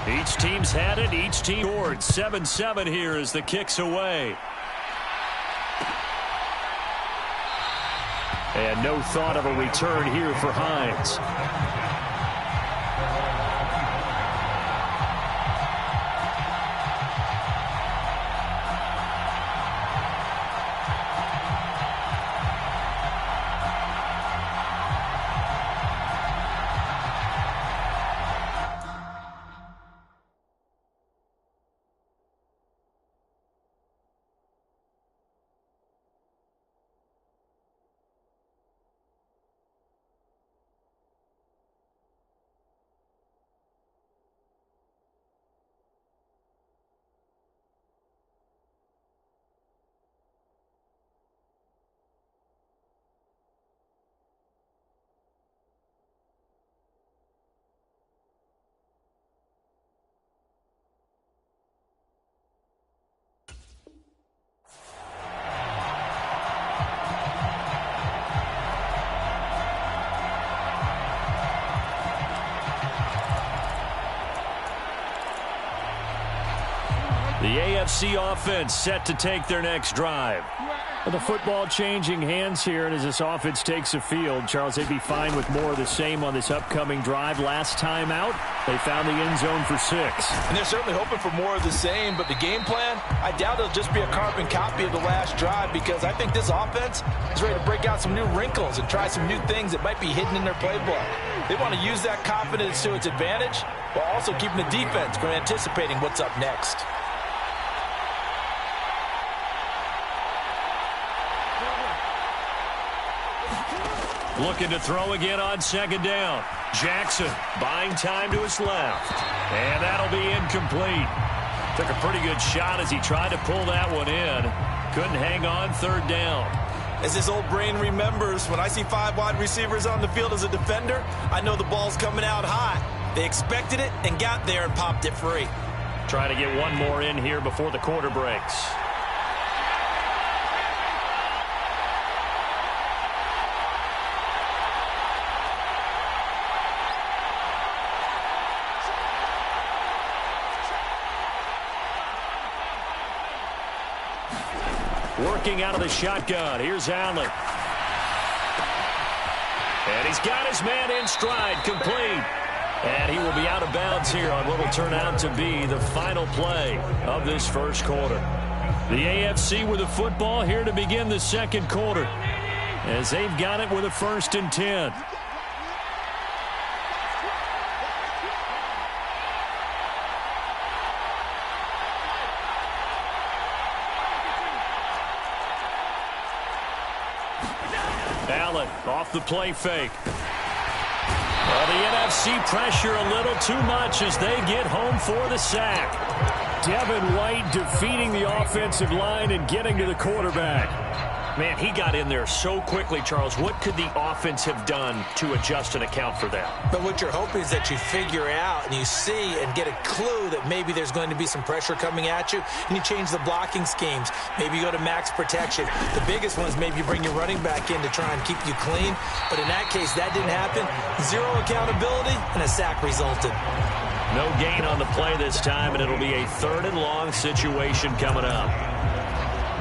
Each team's had it. Each team scored. 7-7 here as the kick's away. And no thought of a return here for Hines. The AFC offense set to take their next drive. Well, the football changing hands here, and as this offense takes the field, Charles, they'd be fine with more of the same on this upcoming drive. Last time out, they found the end zone for 6. And they're certainly hoping for more of the same, but the game plan, I doubt it'll just be a carbon copy of the last drive, because I think this offense is ready to break out some new wrinkles and try some new things that might be hidden in their playbook. They want to use that confidence to its advantage while also keeping the defense from anticipating what's up next. Looking to throw again on second down. Jackson buying time to his left. And that'll be incomplete. Took a pretty good shot as he tried to pull that one in. Couldn't hang on third down. As this old brain remembers, when I see 5 wide receivers on the field as a defender, I know the ball's coming out hot. They expected it and got there and popped it free. Trying to get one more in here before the quarter breaks. Working out of the shotgun. Here's Allen. And he's got his man in stride, complete. And he will be out of bounds here on what will turn out to be the final play of this first quarter. The AFC with the football here to begin the second quarter, as they've got it with a 1st and 10. Allen off the play fake. Well, the NFC pressure a little too much as they get home for the sack. Devin White defeating the offensive line and getting to the quarterback. Man, he got in there so quickly, Charles. What could the offense have done to adjust and account for that? But what you're hoping is that you figure out and you see and get a clue that maybe there's going to be some pressure coming at you, and you change the blocking schemes. Maybe you go to max protection. The biggest one is maybe you bring your running back in to try and keep you clean. But in that case, that didn't happen. Zero accountability, and a sack resulted. No gain on the play this time, and it'll be a 3rd and long situation coming up.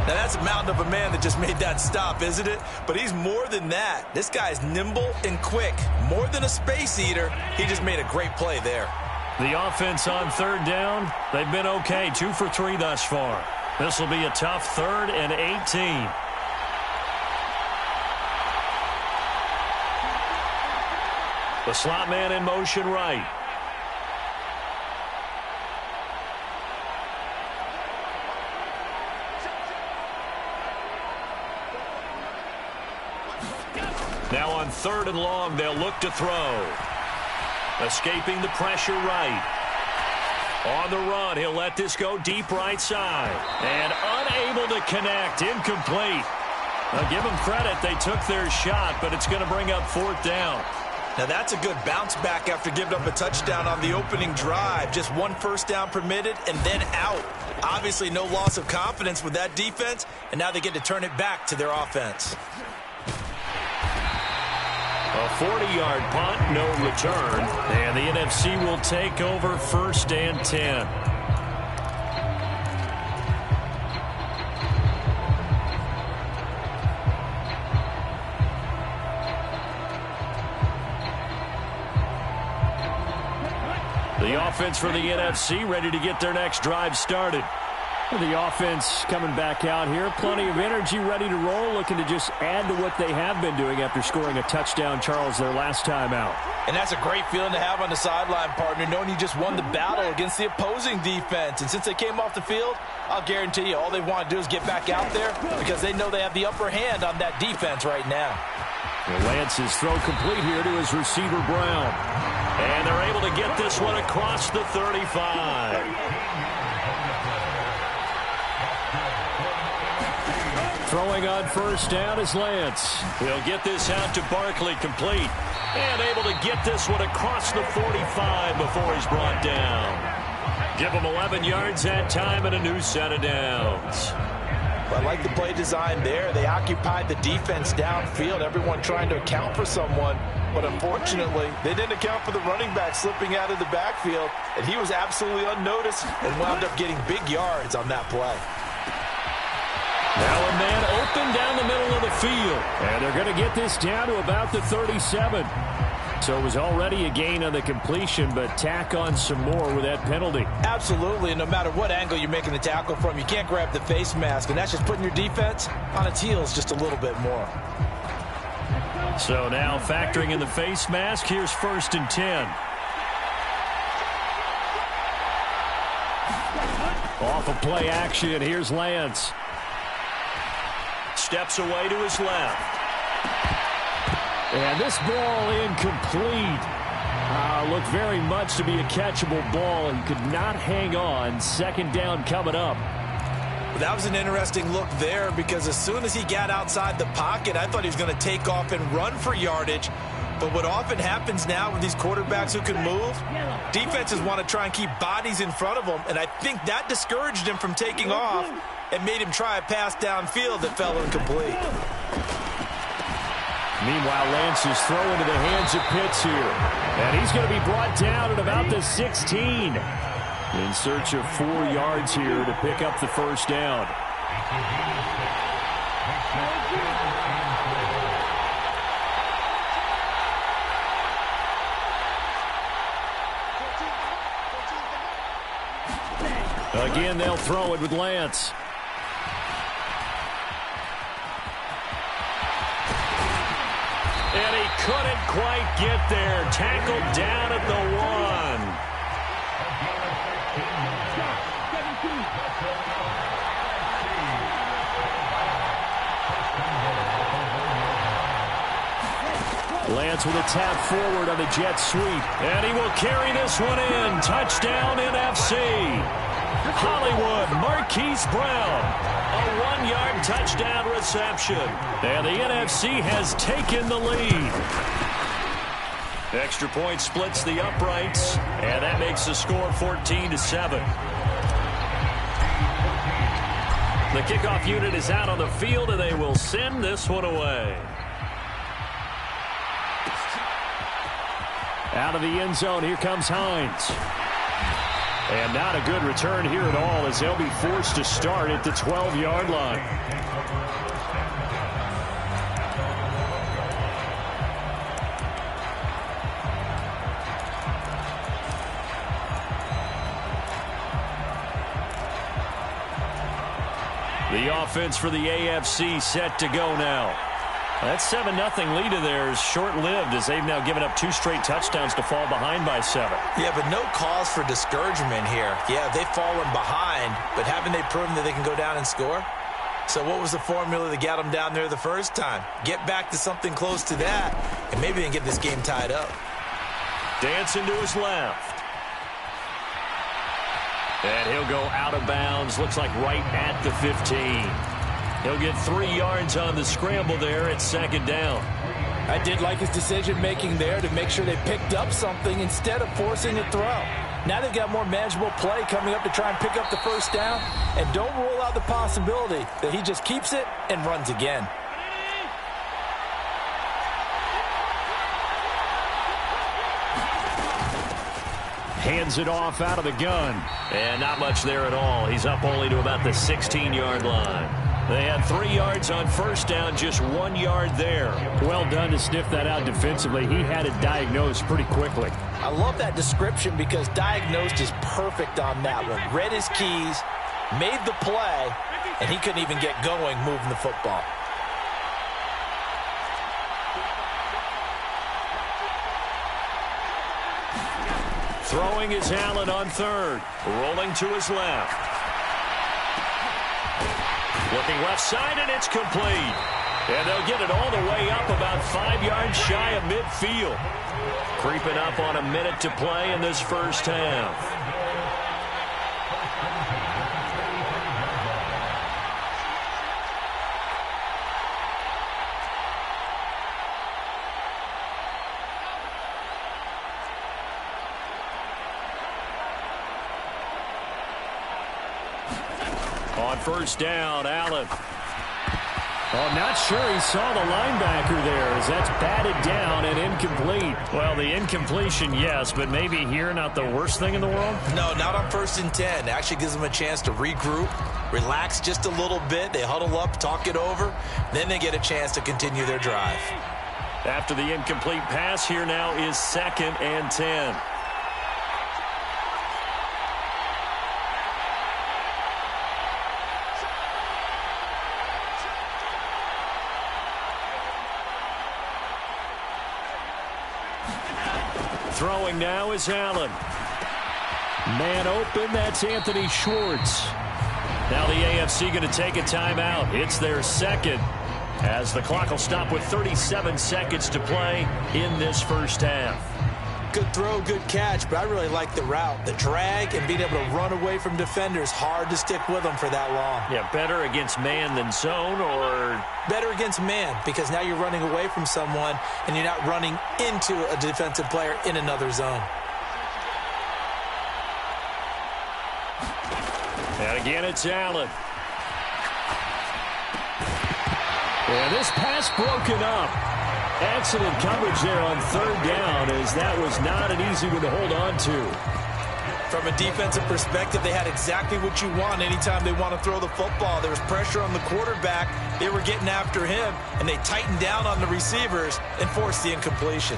Now, that's a mountain of a man that just made that stop, isn't it? But he's more than that. This guy's nimble and quick. More than a space eater. He just made a great play there. The offense on 3rd down, they've been okay. 2 for 3 thus far. This will be a tough 3rd and 18. The slot man in motion right. Now on 3rd and long, they'll look to throw. Escaping the pressure right. On the run, he'll let this go deep right side. And unable to connect, incomplete. Now give them credit, they took their shot, but it's going to bring up 4th down. Now that's a good bounce back after giving up a touchdown on the opening drive. Just 1 first down permitted and then out. Obviously no loss of confidence with that defense, and now they get to turn it back to their offense. A 40-yard punt, no return. And the NFC will take over 1st and 10. The offense for the NFC ready to get their next drive started. The offense coming back out here. Plenty of energy, ready to roll, looking to just add to what they have been doing after scoring a touchdown, Charles, their last time out. And that's a great feeling to have on the sideline, partner, knowing you just won the battle against the opposing defense. And since they came off the field, I'll guarantee you all they want to do is get back out there because they know they have the upper hand on that defense right now. Well, Lance's throw complete here to his receiver, Brown. And they're able to get this one across the 35. Throwing on 1st down is Lance. He'll get this out to Barkley, complete. And able to get this one across the 45 before he's brought down. Give him 11 yards that time and a new set of downs. I like the play design there. They occupied the defense downfield, everyone trying to account for someone. But unfortunately, they didn't account for the running back slipping out of the backfield. And he was absolutely unnoticed and wound up getting big yards on that play. Now a man open down the middle of the field. And they're going to get this down to about the 37. So it was already a gain on the completion, but tack on some more with that penalty. Absolutely, and no matter what angle you're making the tackle from, you can't grab the face mask, and that's just putting your defense on its heels just a little bit more. So now factoring in the face mask, here's 1st and 10. Off of play action, here's Lance. Steps away to his left. And this ball incomplete. Looked very much to be a catchable ball. He could not hang on. 2nd down coming up. That was an interesting look there because as soon as he got outside the pocket, I thought he was going to take off and run for yardage. But what often happens now with these quarterbacks who can move, defenses want to try and keep bodies in front of them, and I think that discouraged him from taking off and made him try a pass downfield that fell incomplete. Meanwhile, Lance is throwing to the hands of Pitts here. And he's going to be brought down at about the 16. In search of 4 yards here to pick up the 1st down. Again, they'll throw it with Lance. And he couldn't quite get there. Tackled down at the 1. Lance with a tap forward on the jet sweep. And he will carry this one in. Touchdown NFC. Hollywood, Marquise Brown. A 1-yard touchdown reception. And the NFC has taken the lead. Extra point splits the uprights. And that makes the score 14-7. The kickoff unit is out on the field, and they will send this one away. Out of the end zone, here comes Hines. And not a good return here at all as they'll be forced to start at the 12-yard line. The offense for the AFC set to go now. That 7-0 lead of theirs short-lived as they've now given up 2 straight touchdowns to fall behind by 7. Yeah, but no cause for discouragement here. Yeah, they've fallen behind, but haven't they proven that they can go down and score? So what was the formula that got them down there the first time? Get back to something close to that, and maybe they can get this game tied up. Dancing to his left. And he'll go out of bounds. Looks like right at the 15. He'll get 3 yards on the scramble there at 2nd down. I did like his decision-making there to make sure they picked up something instead of forcing a throw. Now they've got more manageable play coming up to try and pick up the 1st down. And don't rule out the possibility that he just keeps it and runs again. Hands it off out of the gun. And not much there at all. He's up only to about the 16-yard line. They had 3 yards on first down, just 1 yard there. Well done to sniff that out defensively. He had it diagnosed pretty quickly. I love that description because diagnosed is perfect on that one. Read his keys, made the play, and he couldn't even get going moving the football. Throwing is Allen on third. Rolling to his left. Looking left side, and it's complete. And they'll get it all the way up about 5 yards shy of midfield. Creeping up on a minute to play in this first half. On first down, Allen. Oh, not sure he saw the linebacker there as that's batted down and incomplete. Well, the incompletion, yes, but maybe here not the worst thing in the world? No, not on 1st and 10. It actually gives them a chance to regroup, relax just a little bit. They huddle up, talk it over. Then they get a chance to continue their drive. After the incomplete pass, here now is 2nd and 10. Throwing now is Allen. Man open, that's Anthony Schwartz. Now the AFC going to take a timeout. It's their second, as the clock will stop with 37 seconds to play in this first half. Good throw, good catch, but I really like the route. The drag and being able to run away from defenders, hard to stick with them for that long. Yeah, better against man than zone, or? Better against man, because now you're running away from someone and you're not running into a defensive player in another zone. And again, it's Allen. And this pass broken up. Excellent coverage there on 3rd down, as that was not an easy one to hold on to. From a defensive perspective, they had exactly what you want anytime they want to throw the football. There was pressure on the quarterback. They were getting after him, and they tightened down on the receivers and forced the incompletion.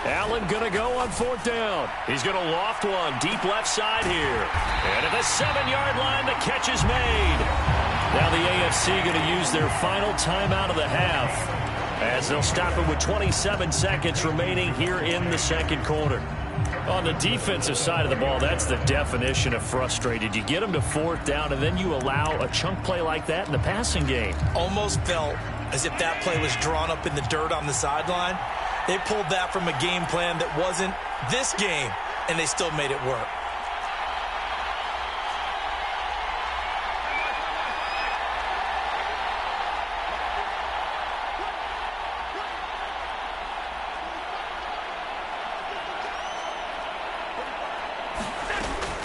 Allen going to go on 4th down. He's going to loft one deep left side here. And at the 7-yard line, the catch is made. Now the AFC going to use their final timeout of the half, as they'll stop it with 27 seconds remaining here in the second quarter. On the defensive side of the ball, that's the definition of frustrated. You get them to 4th down, and then you allow a chunk play like that in the passing game. Almost felt as if that play was drawn up in the dirt on the sideline. They pulled that from a game plan that wasn't this game, and they still made it work.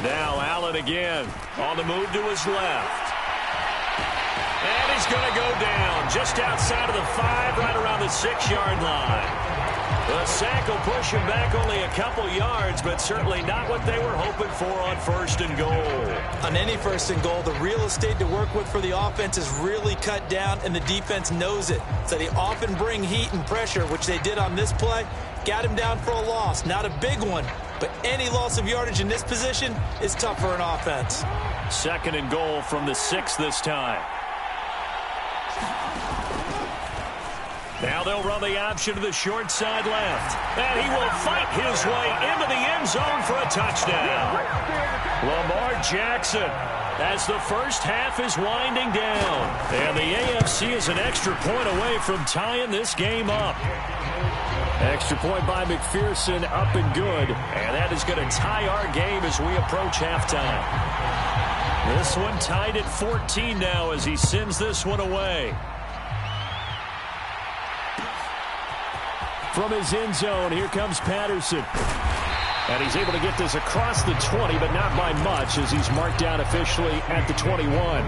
Now Allen again on the move to his left. And he's going to go down just outside of the 5, right around the 6-yard line. The sack will push him back only a couple yards, but certainly not what they were hoping for on 1st and goal. On any 1st and goal, the real estate to work with for the offense is really cut down, and the defense knows it. So they often bring heat and pressure, which they did on this play. Got him down for a loss. Not a big one, but any loss of yardage in this position is tough for an offense. 2nd and goal from the 6 this time. Now they'll run the option to the short side left. And he will fight his way into the end zone for a touchdown. Lamar Jackson, as the first half is winding down. And the AFC is an extra point away from tying this game up. Extra point by McPherson, up and good. And that is going to tie our game as we approach halftime. This one tied at 14 now as he sends this one away. From his end zone, here comes Patterson. And he's able to get this across the 20, but not by much as he's marked down officially at the 21.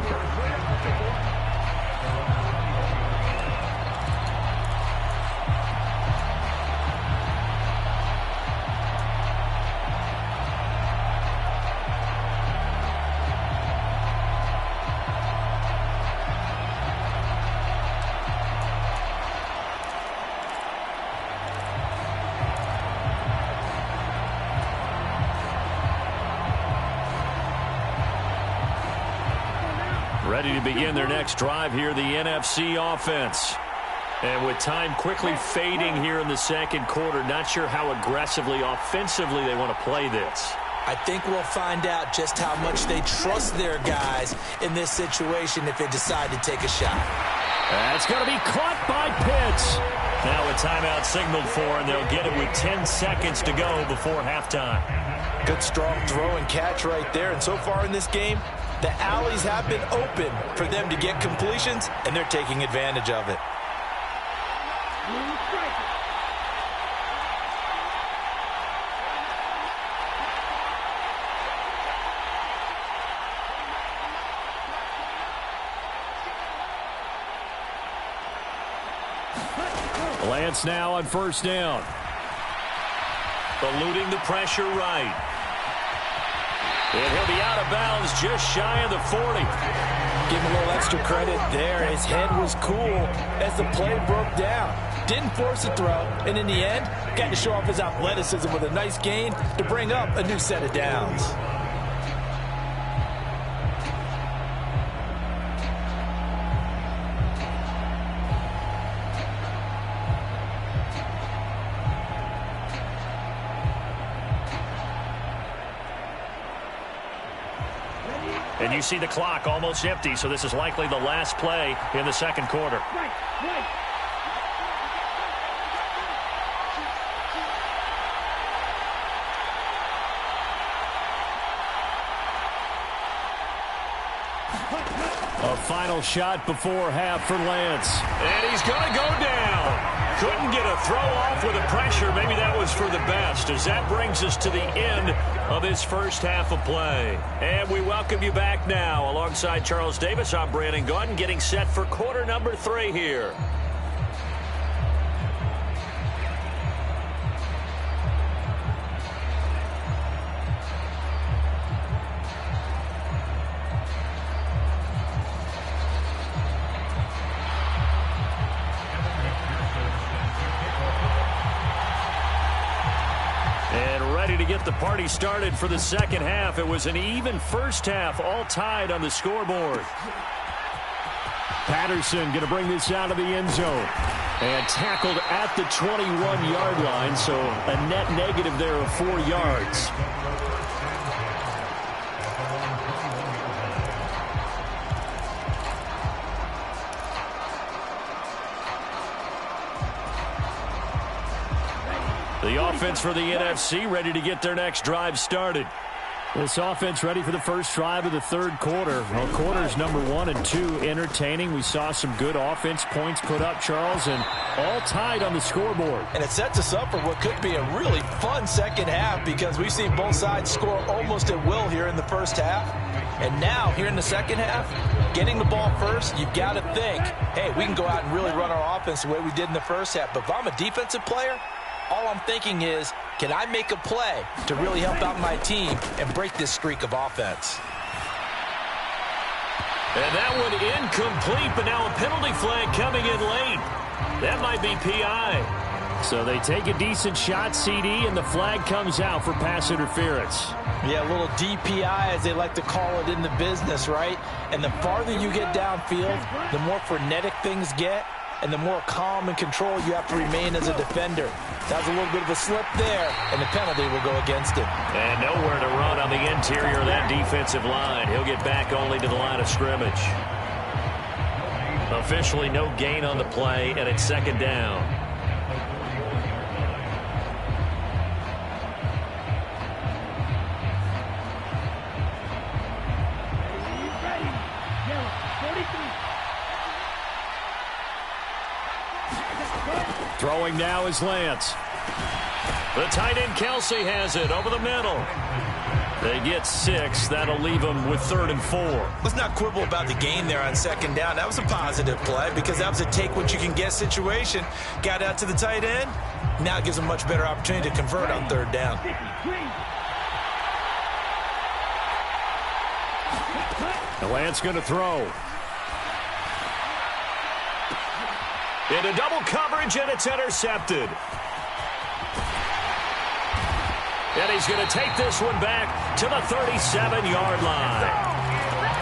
Ready to begin their next drive here, the NFC offense. And with time quickly fading here in the second quarter, not sure how aggressively, offensively they want to play this. I think we'll find out just how much they trust their guys in this situation if they decide to take a shot. That's going to be caught by Pitts. Now a timeout signaled for, and they'll get it with 10 seconds to go before halftime. Good strong throw and catch right there. And so far in this game, the alleys have been open for them to get completions, and they're taking advantage of it. Lance now on first down. Eluding the pressure right. And he'll be out of bounds just shy of the 40. Give him a little extra credit there. His head was cool as the play broke down. Didn't force a throw, and in the end, got to show off his athleticism with a nice gain to bring up a new set of downs. And you see the clock almost empty, so this is likely the last play in the second quarter. A final shot before half for Lance. And he's going to go down. Couldn't get a throw off with the pressure. Maybe that was for the best, as that brings us to the end of this first half of play. And we welcome you back now. Alongside Charles Davis, I'm Brandon Gaudin, getting set for quarter number 3 here. To get the party started for the second half. It was an even first half, all tied on the scoreboard. Patterson going to bring this out of the end zone. And tackled at the 21-yard line, so a net negative there of 4 yards. The offense for the NFC ready to get their next drive started. This offense ready for the first drive of the third quarter. Well, quarters number 1 and 2 entertaining. We saw some good offense points put up, Charles, and all tied on the scoreboard. And it sets us up for what could be a really fun second half, because we've seen both sides score almost at will here in the first half. And now, here in the second half, getting the ball first, you've got to think, hey, we can go out and really run our offense the way we did in the first half. But if I'm a defensive player, all I'm thinking is, can I make a play to really help out my team and break this streak of offense? And that one incomplete, but now a penalty flag coming in late. That might be PI. So they take a decent shot, CD, and the flag comes out for pass interference. Yeah, a little DPI, as they like to call it in the business, right? And the farther you get downfield, the more frenetic things get, and the more calm and control you have to remain as a defender. That was a little bit of a slip there, and the penalty will go against him. And nowhere to run on the interior of that defensive line. He'll get back only to the line of scrimmage. Officially no gain on the play, and it's second down. Throwing now is Lance. The tight end Kelsey has it over the middle. They get 6. That'll leave them with 3rd and 4. Let's not quibble about the gain there on 2nd down. That was a positive play because that was a take-what-you-can-get situation. Got out to the tight end. Now it gives them a much better opportunity to convert on 3rd down. The Lance going to throw. Into double coverage, and it's intercepted. And he's going to take this one back to the 37-yard line.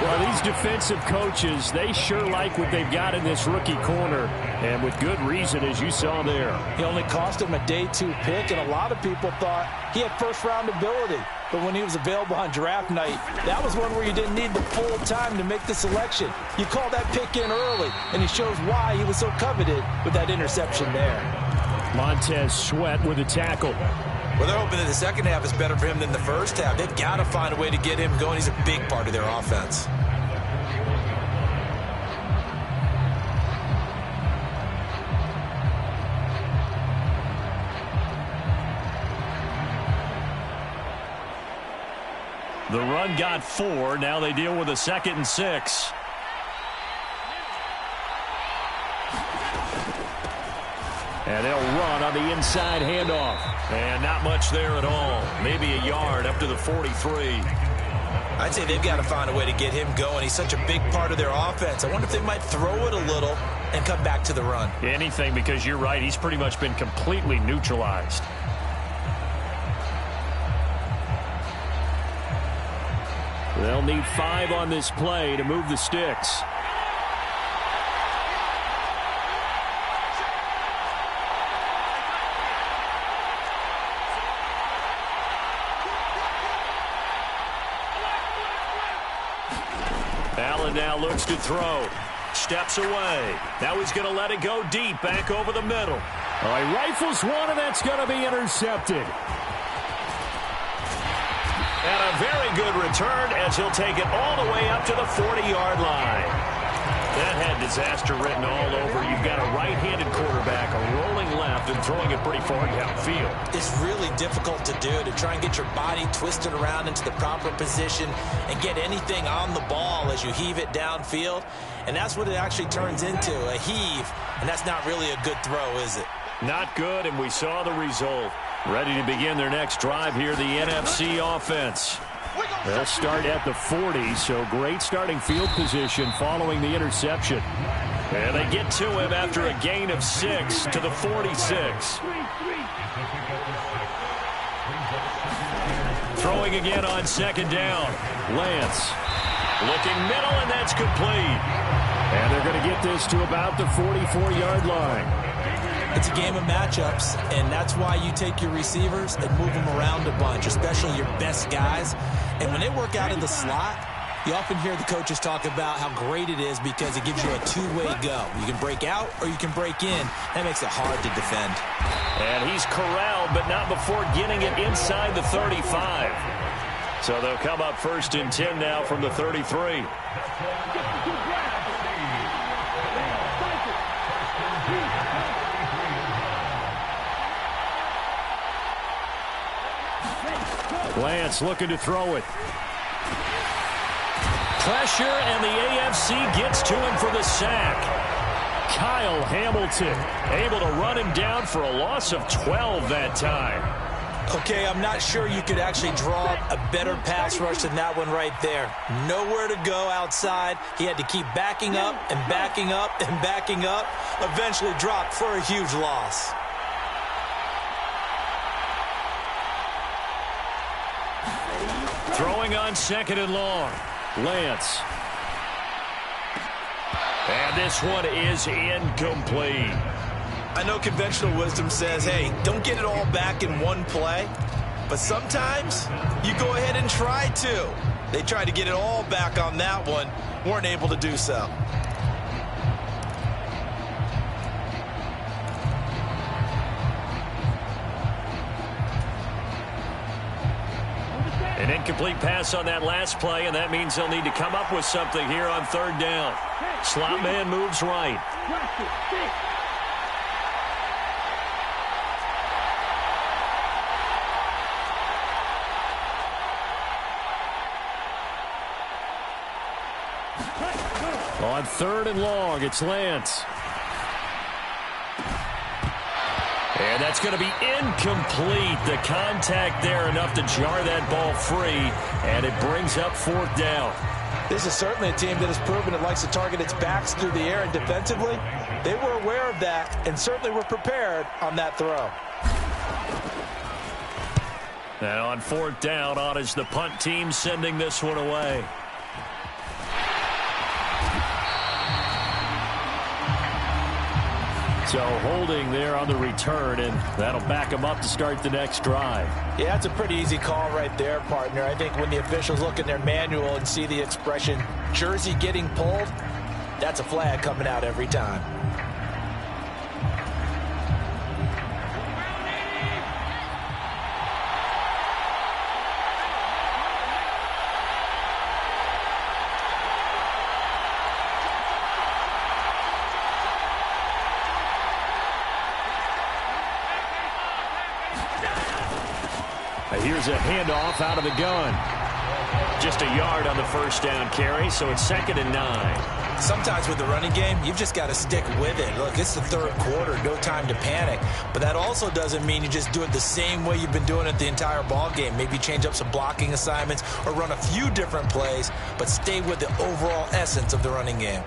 Well, these defensive coaches, they sure like what they've got in this rookie corner, and with good reason, as you saw there. He only cost him a day 2 pick, and a lot of people thought he had first-round ability. But when he was available on draft night, that was one where you didn't need the full time to make the selection. You call that pick in early, and it shows why he was so coveted with that interception there. Montez Sweat with a tackle. Well, they're hoping that the second half is better for him than the first half. They've got to find a way to get him going. He's a big part of their offense. The run got 4. Now they deal with a 2nd and 6. And they'll run on the inside handoff. And not much there at all. Maybe a yard up to the 43. I'd say they've got to find a way to get him going. He's such a big part of their offense. I wonder if they might throw it a little and come back to the run. Anything, because you're right. He's pretty much been completely neutralized. They'll need 5 on this play to move the sticks. Allen now looks to throw. Steps away. Now he's going to let it go deep, back over the middle. All right, rifles one, and that's going to be intercepted. And a very good return as he'll take it all the way up to the 40-yard line. That had disaster written all over. You've got a right-handed quarterback, a rolling left, and throwing it pretty far downfield. It's really difficult to do, to try and get your body twisted around into the proper position and get anything on the ball as you heave it downfield. And that's what it actually turns into, a heave. And that's not really a good throw, is it? Not good, and we saw the result. Ready to begin their next drive here, the NFC offense. They'll start at the 40, so great starting field position following the interception. And they get to him after a gain of 6 to the 46. Throwing again on 2nd down. Lance looking middle, and that's complete. And they're going to get this to about the 44-yard line. It's a game of matchups, and that's why you take your receivers and move them around a bunch, especially your best guys. And when they work out in the slot, you often hear the coaches talk about how great it is because it gives you a two-way go. You can break out or you can break in. That makes it hard to defend. And he's corralled, but not before getting it inside the 35. So they'll come up 1st and 10 now from the 33. Lance looking to throw it. Pressure, and the AFC gets to him for the sack. Kyle Hamilton able to run him down for a loss of 12 that time. Okay, I'm not sure you could actually draw a better pass rush than that one right there. Nowhere to go outside. He had to keep backing up and backing up and backing up. Eventually dropped for a huge loss. Throwing on 2nd and long. Lance. And this one is incomplete. I know conventional wisdom says, hey, don't get it all back in one play. But sometimes you go ahead and try to. They tried to get it all back on that one. Weren't able to do so. An incomplete pass on that last play, and that means they'll need to come up with something here on 3rd down. Slot man moves right. On 3rd and long, it's Lance. And that's going to be incomplete. The contact there enough to jar that ball free, and it brings up 4th down. This is certainly a team that has proven it likes to target its backs through the air, and defensively, they were aware of that and certainly were prepared on that throw. And on 4th down, on is the punt team sending this one away. So holding there on the return, and that'll back them up to start the next drive. Yeah, that's a pretty easy call right there, partner. I think when the officials look in their manual and see the expression, jersey getting pulled, that's a flag coming out every time. Here's a handoff out of the gun. Just a yard on the 1st down carry, so it's 2nd and 9. Sometimes with the running game, you've just got to stick with it. Look, it's the 3rd quarter, no time to panic. But that also doesn't mean you just do it the same way you've been doing it the entire ball game. Maybe change up some blocking assignments or run a few different plays, but stay with the overall essence of the running game.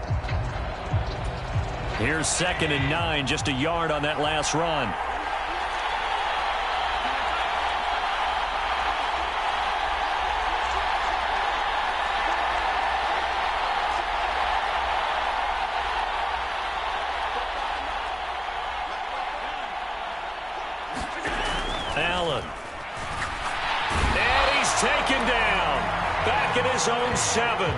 Here's 2nd and 9, just a yard on that last run. Allen. And he's taken down. Back at his own 7.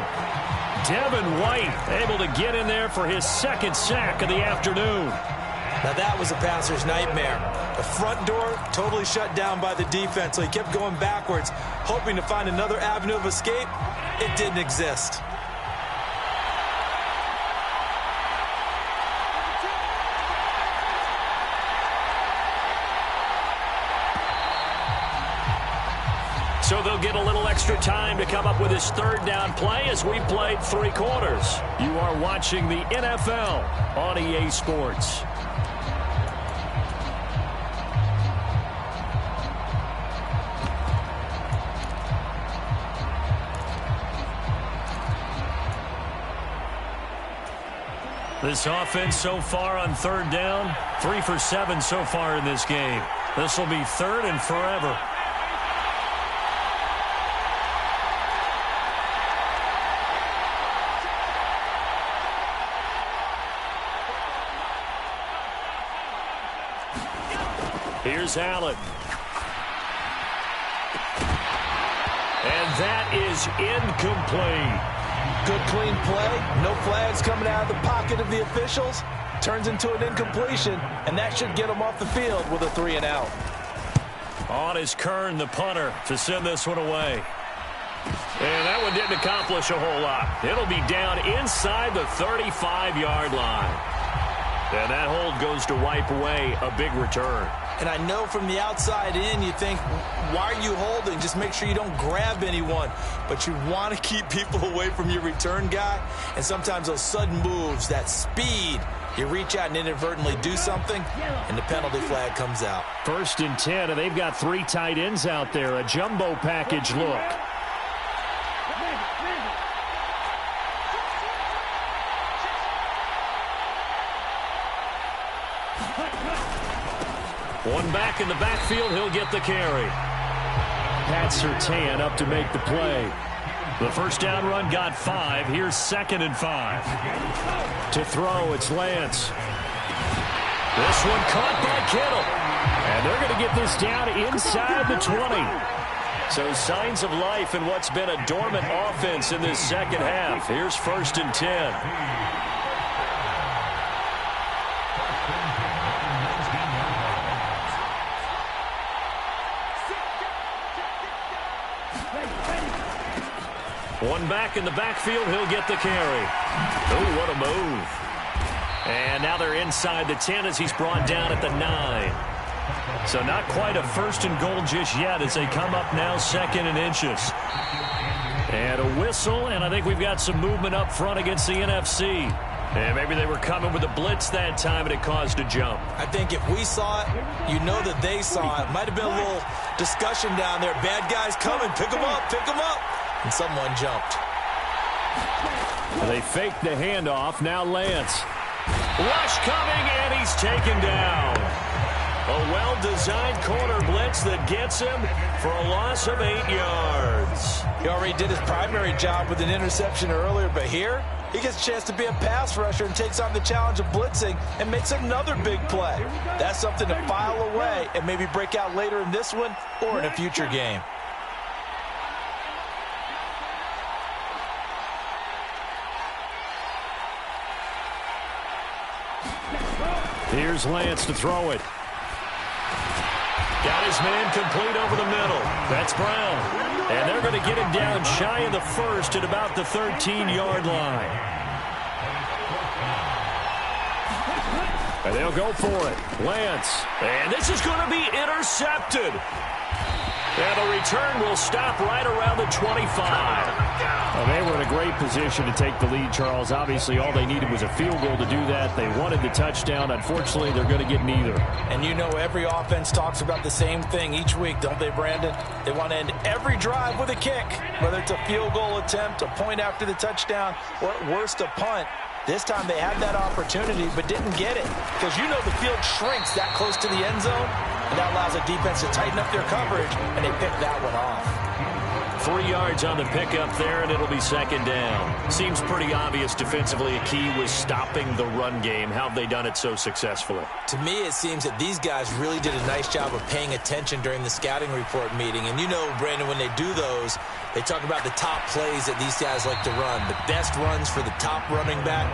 Devin White able to get in there for his 2nd sack of the afternoon. Now that was a passer's nightmare. The front door totally shut down by the defense, so he kept going backwards, hoping to find another avenue of escape. It didn't exist. So they'll get a little extra time to come up with his 3rd down play as we played 3 quarters. You are watching the NFL on EA Sports. This offense so far on 3rd down, 3 for 7 so far in this game. This will be 3rd and forever. Here's Allen. And that is incomplete. Good, clean play. No flags coming out of the pocket of the officials. Turns into an incompletion, and that should get him off the field with a 3 and out. On is Kern, the punter, to send this one away. And that one didn't accomplish a whole lot. It'll be down inside the 35-yard line. And that hold goes to wipe away a big return. And I know from the outside in, you think, why are you holding? Just make sure you don't grab anyone. But you want to keep people away from your return guy. And sometimes those sudden moves, that speed, you reach out and inadvertently do something, and the penalty flag comes out. 1st and 10, and they've got 3 tight ends out there. A jumbo package look. One back in the backfield, he'll get the carry. Pat Surtain up to make the play. The 1st down run got 5. Here's 2nd and 5. To throw, it's Lance. This one caught by Kittle. And they're going to get this down inside the 20. So signs of life in what's been a dormant offense in this 2nd half. Here's 1st and 10. One back in the backfield, he'll get the carry. Oh, what a move. And now they're inside the 10 as he's brought down at the 9. So not quite a 1st and goal just yet as they come up now 2nd and inches. And a whistle, and I think we've got some movement up front against the NFC. And maybe they were coming with a blitz that time, and it caused a jump. I think if we saw it, you know that they saw it. Might have been a little discussion down there. Bad guys coming. Pick them up. Pick them up. And someone jumped. They faked the handoff. Now Lance. Rush coming, and he's taken down. A well-designed corner blitz that gets him for a loss of 8 yards. He already did his primary job with an interception earlier, but here he gets a chance to be a pass rusher and takes on the challenge of blitzing and makes another big play. That's something to file away and maybe break out later in this one or in a future game. Here's Lance to throw it. Got his man complete over the middle. That's Brown. And they're going to get him down shy of the first at about the 13-yard line. And they'll go for it. Lance. And this is going to be intercepted. And the return will stop right around the 25. Well, they were in a great position to take the lead, Charles. Obviously, all they needed was a field goal to do that. They wanted the touchdown. Unfortunately, they're going to get neither. And you know every offense talks about the same thing each week, don't they, Brandon? They want to end every drive with a kick, whether it's a field goal attempt, a point after the touchdown, or at worst a punt. This time they had that opportunity but didn't get it because you know the field shrinks that close to the end zone, and that allows the defense to tighten up their coverage, and they picked that one off. 3 yards on the pickup there, and it'll be second down. Seems pretty obvious defensively a key was stopping the run game. How have they done it so successfully? To me, it seems that these guys really did a nice job of paying attention during the scouting report meeting. And you know, Brandon, when they do those, they talk about the top plays that these guys like to run. The best runs for the top running back,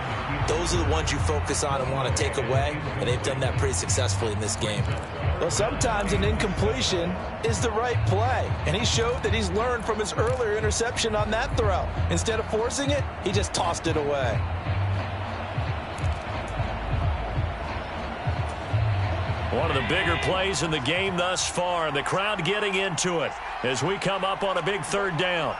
those are the ones you focus on and want to take away. And they've done that pretty successfully in this game. Well, sometimes an incompletion is the right play. And he showed that he's learned from his earlier interception on that throw. Instead of forcing it, he just tossed it away. One of the bigger plays in the game thus far. The crowd getting into it as we come up on a big third down.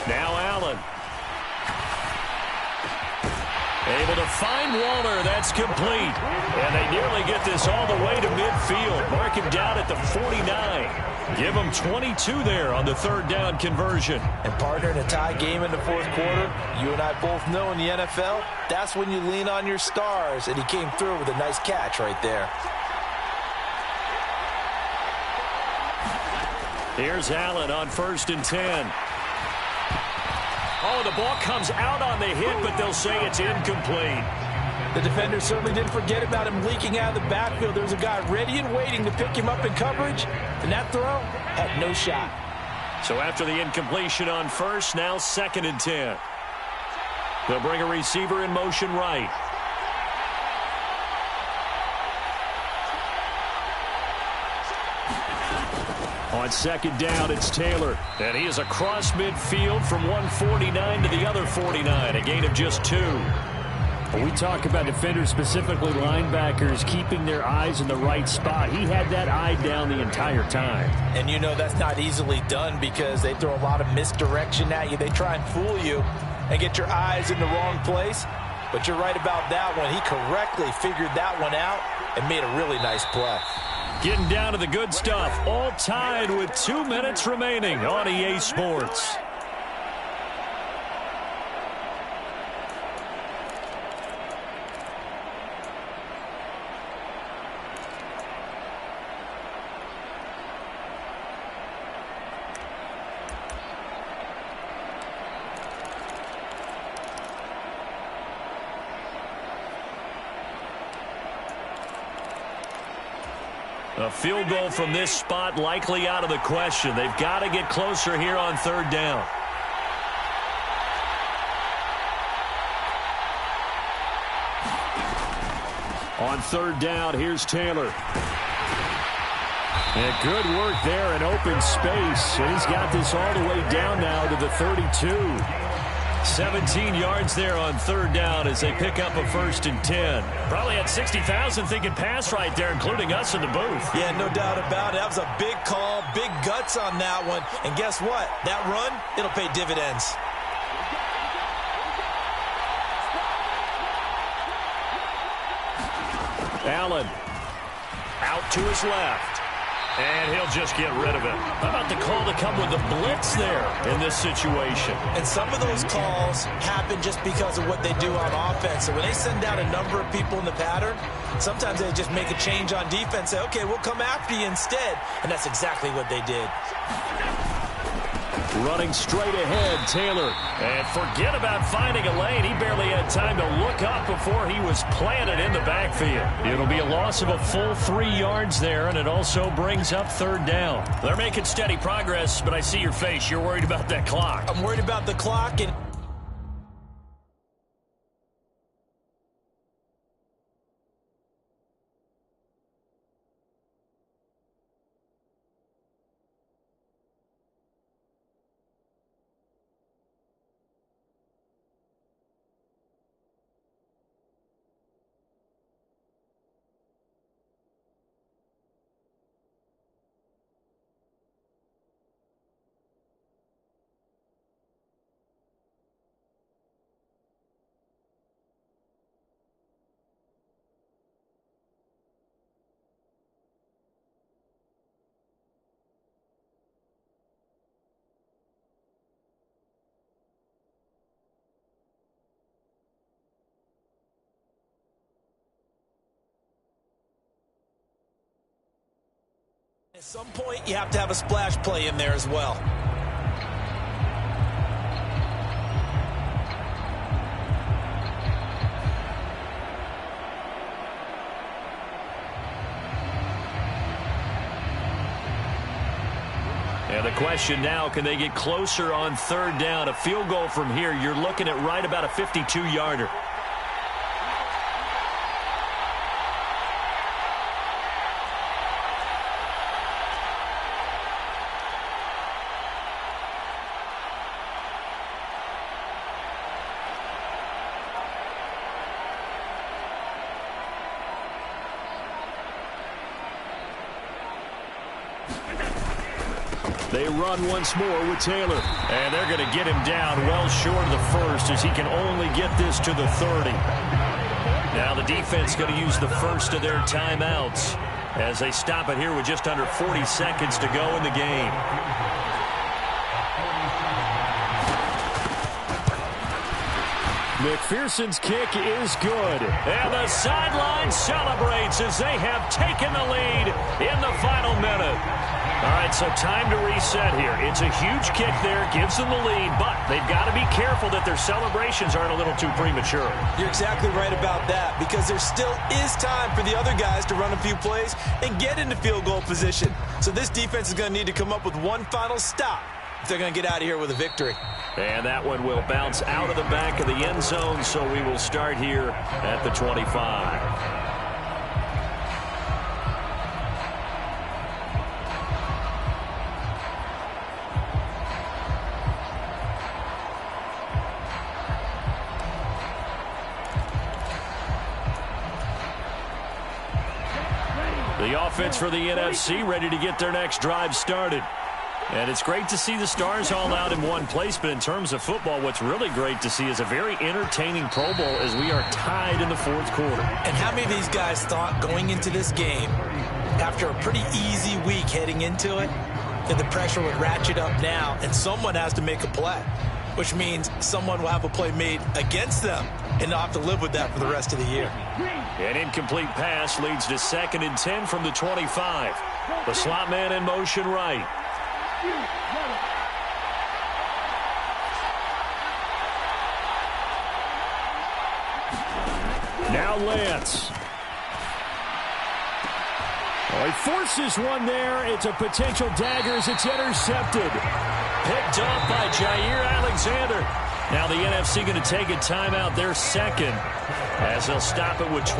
Now Allen. Able to find Waller. That's complete. And they nearly get this all the way to midfield. Mark him down at the 49. Give him 22 there on the third down conversion. And partner, in a tie game in the fourth quarter, you and I both know in the NFL, that's when you lean on your stars. And he came through with a nice catch right there. Here's Allen on 1st and 10. Oh, the ball comes out on the hit, but they'll say it's incomplete. The defender certainly didn't forget about him leaking out of the backfield. There was a guy ready and waiting to pick him up in coverage, and that throw had no shot. So after the incompletion on first, now 2nd and 10. They'll bring a receiver in motion right. On 2nd down, it's Taylor. And he is across midfield from 149 to the other 49. A gain of just 2. When we talk about defenders, specifically linebackers, keeping their eyes in the right spot, he had that eye down the entire time. And you know that's not easily done because they throw a lot of misdirection at you. They try and fool you and get your eyes in the wrong place. But you're right about that one. He correctly figured that one out and made a really nice play. Getting down to the good stuff. All tied with 2 minutes remaining on EA Sports. A field goal from this spot likely out of the question. They've got to get closer here on 3rd down. On 3rd down, here's Taylor. And good work there in open space. And he's got this all the way down now to the 32. 17 yards there on third down as they pick up a 1st and 10. Probably had 60,000 thinking pass right there, including us in the booth. Yeah, no doubt about it. That was a big call, big guts on that one. And guess what? That run, it'll pay dividends. Allen out to his left. And he'll just get rid of it. How about the call to come with the blitz there in this situation? And some of those calls happen just because of what they do on offense. So when they send out a number of people in the pattern, sometimes they just make a change on defense, say, okay, we'll come after you instead. And that's exactly what they did. Running straight ahead, Taylor. And forget about finding a lane. He barely had time to look up before he was planted in the backfield. It'll be a loss of a full 3 yards there, and it also brings up third down. They're making steady progress, but I see your face. You're worried about that clock. I'm worried about the clock. And at some point, you have to have a splash play in there as well. And the question now, can they get closer on third down? A field goal from here, you're looking at right about a 52-yarder. They run once more with Taylor. And they're going to get him down well short of the first as he can only get this to the 30. Now the defense going to use the first of their timeouts as they stop it here with just under 40 seconds to go in the game. McPherson's kick is good. And the sideline celebrates as they have taken the lead in the final minute. All right, so time to reset here. It's a huge kick there, gives them the lead, but they've got to be careful that their celebrations aren't a little too premature. You're exactly right about that, because there still is time for the other guys to run a few plays and get into field goal position. So this defense is going to need to come up with one final stop if they're going to get out of here with a victory. And that one will bounce out of the back of the end zone, so we will start here at the 25. The offense for the NFC ready to get their next drive started. And it's great to see the stars all out in one place, but in terms of football, what's really great to see is a very entertaining Pro Bowl as we are tied in the fourth quarter. And how many of these guys thought going into this game, after a pretty easy week heading into it, that the pressure would ratchet up now and someone has to make a play, which means someone will have a play made against them and not have to live with that for the rest of the year. An incomplete pass leads to 2nd and 10 from the 25. The slot man in motion right. Now Lance. Oh, he forces one there. It's a potential dagger as it's intercepted. Picked off by Jair Alexander. Now the NFC going to take a timeout, their second, as they'll stop it with 20.